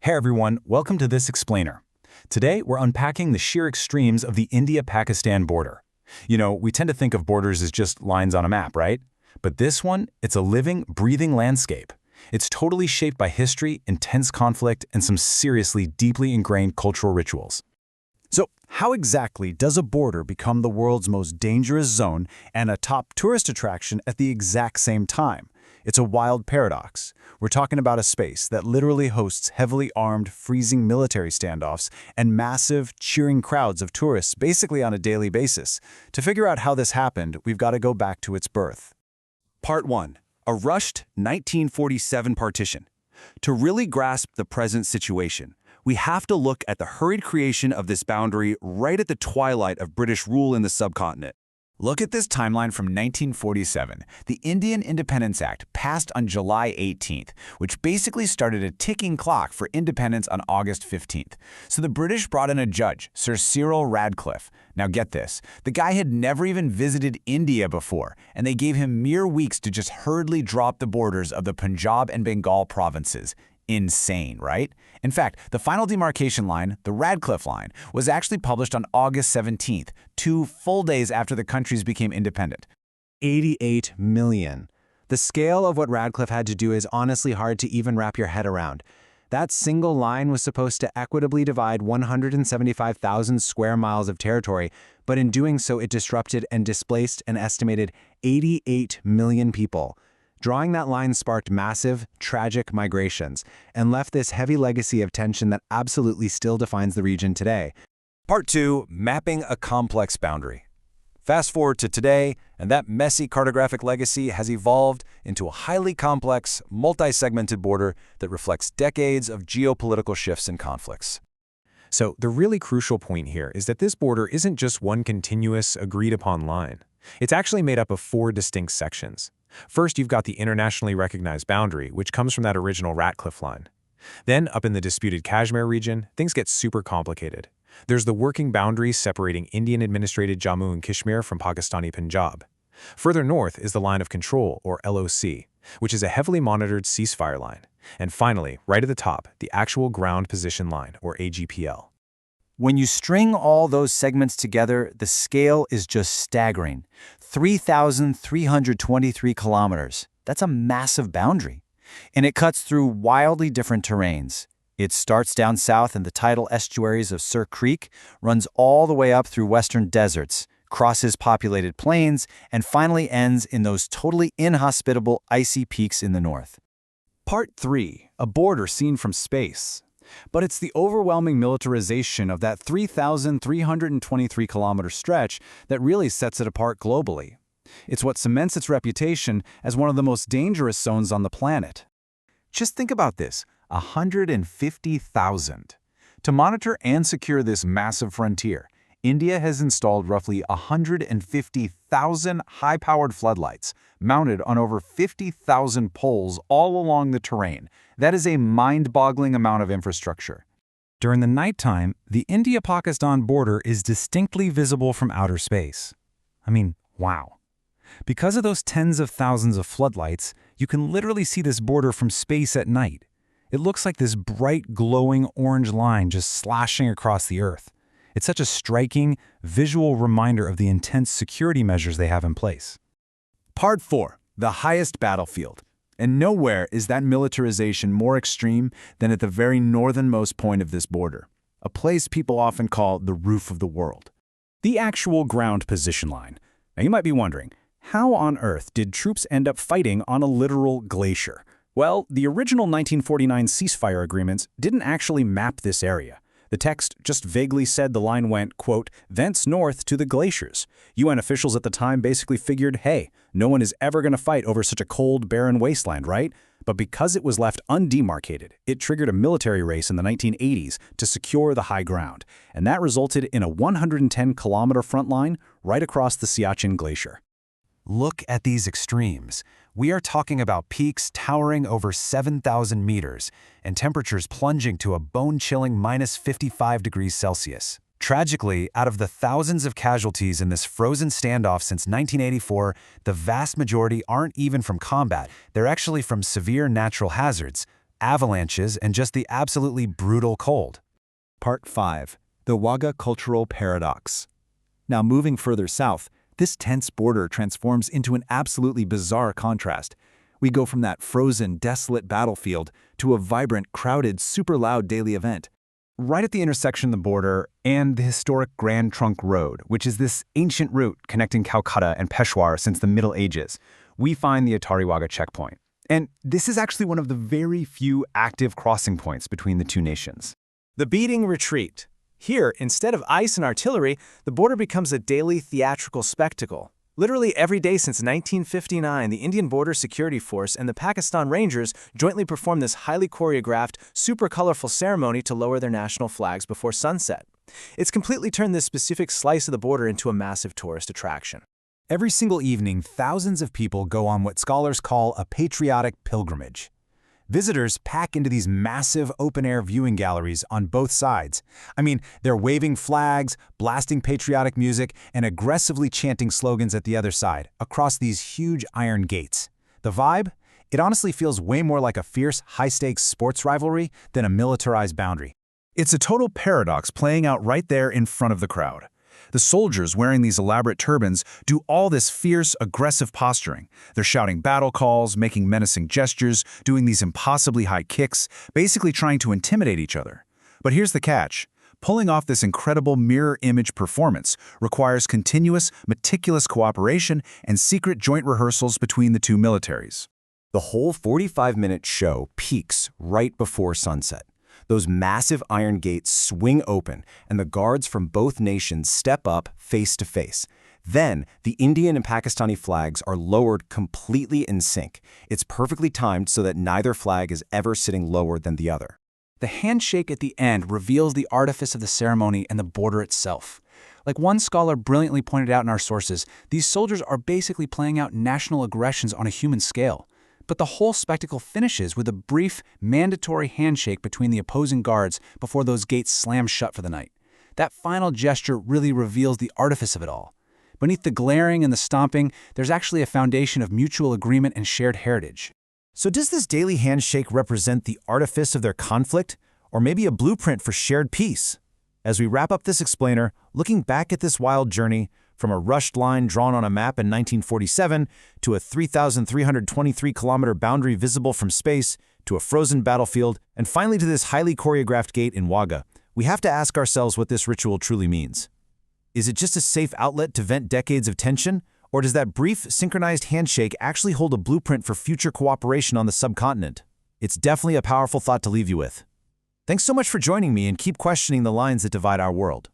Hey everyone, welcome to this explainer. Today we're unpacking the sheer extremes of the India-Pakistan border. You know, we tend to think of borders as just lines on a map, right? But this one, it's a living, breathing landscape. It's totally shaped by history, intense conflict, and some seriously deeply ingrained cultural rituals. So, how exactly does a border become the world's most dangerous zone and a top tourist attraction at the exact same time? It's a wild paradox. We're talking about a space that literally hosts heavily armed, freezing military standoffs and massive, cheering crowds of tourists basically on a daily basis. To figure out how this happened, we've got to go back to its birth. Part 1. A rushed 1947 partition. To really grasp the present situation, we have to look at the hurried creation of this boundary right at the twilight of British rule in the subcontinent. Look at this timeline from 1947. The Indian Independence Act passed on July 18th, which basically started a ticking clock for independence on August 15th. So the British brought in a judge, Sir Cyril Radcliffe. Now get this, the guy had never even visited India before, and they gave him mere weeks to just hurriedly drop the borders of the Punjab and Bengal provinces. Insane, right? In fact, the final demarcation line, the Radcliffe Line, was actually published on August 17th, 2 full days after the countries became independent. 88 million. The scale of what Radcliffe had to do is honestly hard to even wrap your head around. That single line was supposed to equitably divide 175,000 square miles of territory, but in doing so it disrupted and displaced an estimated 88 million people. Drawing that line sparked massive, tragic migrations and left this heavy legacy of tension that absolutely still defines the region today. Part 2, mapping a complex boundary. Fast forward to today, and that messy cartographic legacy has evolved into a highly complex, multi-segmented border that reflects decades of geopolitical shifts and conflicts. So the really crucial point here is that this border isn't just one continuous, agreed-upon line. It's actually made up of 4 distinct sections. First, you've got the internationally recognized boundary, which comes from that original Radcliffe Line. Then, up in the disputed Kashmir region, things get super complicated. There's the working boundary separating Indian-administrated Jammu and Kashmir from Pakistani Punjab. Further north is the Line of Control, or LOC, which is a heavily monitored ceasefire line. And finally, right at the top, the actual Ground Position Line, or AGPL. When you string all those segments together, the scale is just staggering. 3,323 kilometers. That's a massive boundary. And it cuts through wildly different terrains. It starts down south in the tidal estuaries of Sir Creek, runs all the way up through western deserts, crosses populated plains, and finally ends in those totally inhospitable icy peaks in the north. Part 3. A border seen from space. But it's the overwhelming militarization of that 3,323-kilometer stretch that really sets it apart globally. It's what cements its reputation as one of the most dangerous zones on the planet. Just think about this, 150,000. To monitor and secure this massive frontier, India has installed roughly 150,000 high-powered floodlights mounted on over 50,000 poles all along the terrain. That is a mind-boggling amount of infrastructure. During the nighttime, the India-Pakistan border is distinctly visible from outer space. I mean, wow. Because of those tens of thousands of floodlights, you can literally see this border from space at night. It looks like this bright, glowing orange line just slashing across the earth. It's such a striking, visual reminder of the intense security measures they have in place. Part 4. The highest battlefield. And nowhere is that militarization more extreme than at the very northernmost point of this border, a place people often call the roof of the world. The actual Ground Position Line. Now you might be wondering, how on earth did troops end up fighting on a literal glacier? Well, the original 1949 ceasefire agreements didn't actually map this area. The text just vaguely said the line went, quote, thence north to the glaciers. UN officials at the time basically figured, hey, no one is ever going to fight over such a cold, barren wasteland, right? But because it was left undemarcated, it triggered a military race in the 1980s to secure the high ground, and that resulted in a 110-kilometer front line right across the Siachen Glacier. Look at these extremes. We are talking about peaks towering over 7,000 meters and temperatures plunging to a bone-chilling minus 55 degrees Celsius. Tragically, out of the thousands of casualties in this frozen standoff since 1984, the vast majority aren't even from combat. They're actually from severe natural hazards, avalanches and just the absolutely brutal cold. Part 5. The Wagah Cultural Paradox. Now, moving further south, this tense border transforms into an absolutely bizarre contrast. We go from that frozen, desolate battlefield to a vibrant, crowded, super loud daily event. Right at the intersection of the border and the historic Grand Trunk Road, which is this ancient route connecting Calcutta and Peshawar since the Middle Ages, we find the Atari Wagah checkpoint. And this is actually one of the very few active crossing points between the two nations. The beating retreat. Here, instead of ice and artillery, the border becomes a daily theatrical spectacle. Literally every day since 1959, the Indian Border Security Force and the Pakistan Rangers jointly perform this highly choreographed, super colorful ceremony to lower their national flags before sunset. It's completely turned this specific slice of the border into a massive tourist attraction. Every single evening, thousands of people go on what scholars call a patriotic pilgrimage. Visitors pack into these massive open-air viewing galleries on both sides. I mean, they're waving flags, blasting patriotic music, and aggressively chanting slogans at the other side, across these huge iron gates. The vibe? It honestly feels way more like a fierce, high-stakes sports rivalry than a militarized boundary. It's a total paradox playing out right there in front of the crowd. The soldiers wearing these elaborate turbans do all this fierce, aggressive posturing. They're shouting battle calls, making menacing gestures, doing these impossibly high kicks, basically trying to intimidate each other. But here's the catch. Pulling off this incredible mirror image performance requires continuous, meticulous cooperation and secret joint rehearsals between the two militaries. The whole 45-minute show peaks right before sunset. Those massive iron gates swing open, and the guards from both nations step up face to face. Then, the Indian and Pakistani flags are lowered completely in sync. It's perfectly timed so that neither flag is ever sitting lower than the other. The handshake at the end reveals the artifice of the ceremony and the border itself. Like one scholar brilliantly pointed out in our sources, these soldiers are basically playing out national aggressions on a human scale. But the whole spectacle finishes with a brief, mandatory handshake between the opposing guards before those gates slam shut for the night. That final gesture really reveals the artifice of it all. Beneath the glaring and the stomping, there's actually a foundation of mutual agreement and shared heritage. So does this daily handshake represent the artifice of their conflict, or maybe a blueprint for shared peace? As we wrap up this explainer, looking back at this wild journey, from a rushed line drawn on a map in 1947 to a 3,323-kilometer boundary visible from space to a frozen battlefield, and finally to this highly choreographed gate in Wagah, we have to ask ourselves what this ritual truly means. Is it just a safe outlet to vent decades of tension, or does that brief, synchronized handshake actually hold a blueprint for future cooperation on the subcontinent? It's definitely a powerful thought to leave you with. Thanks so much for joining me, and keep questioning the lines that divide our world.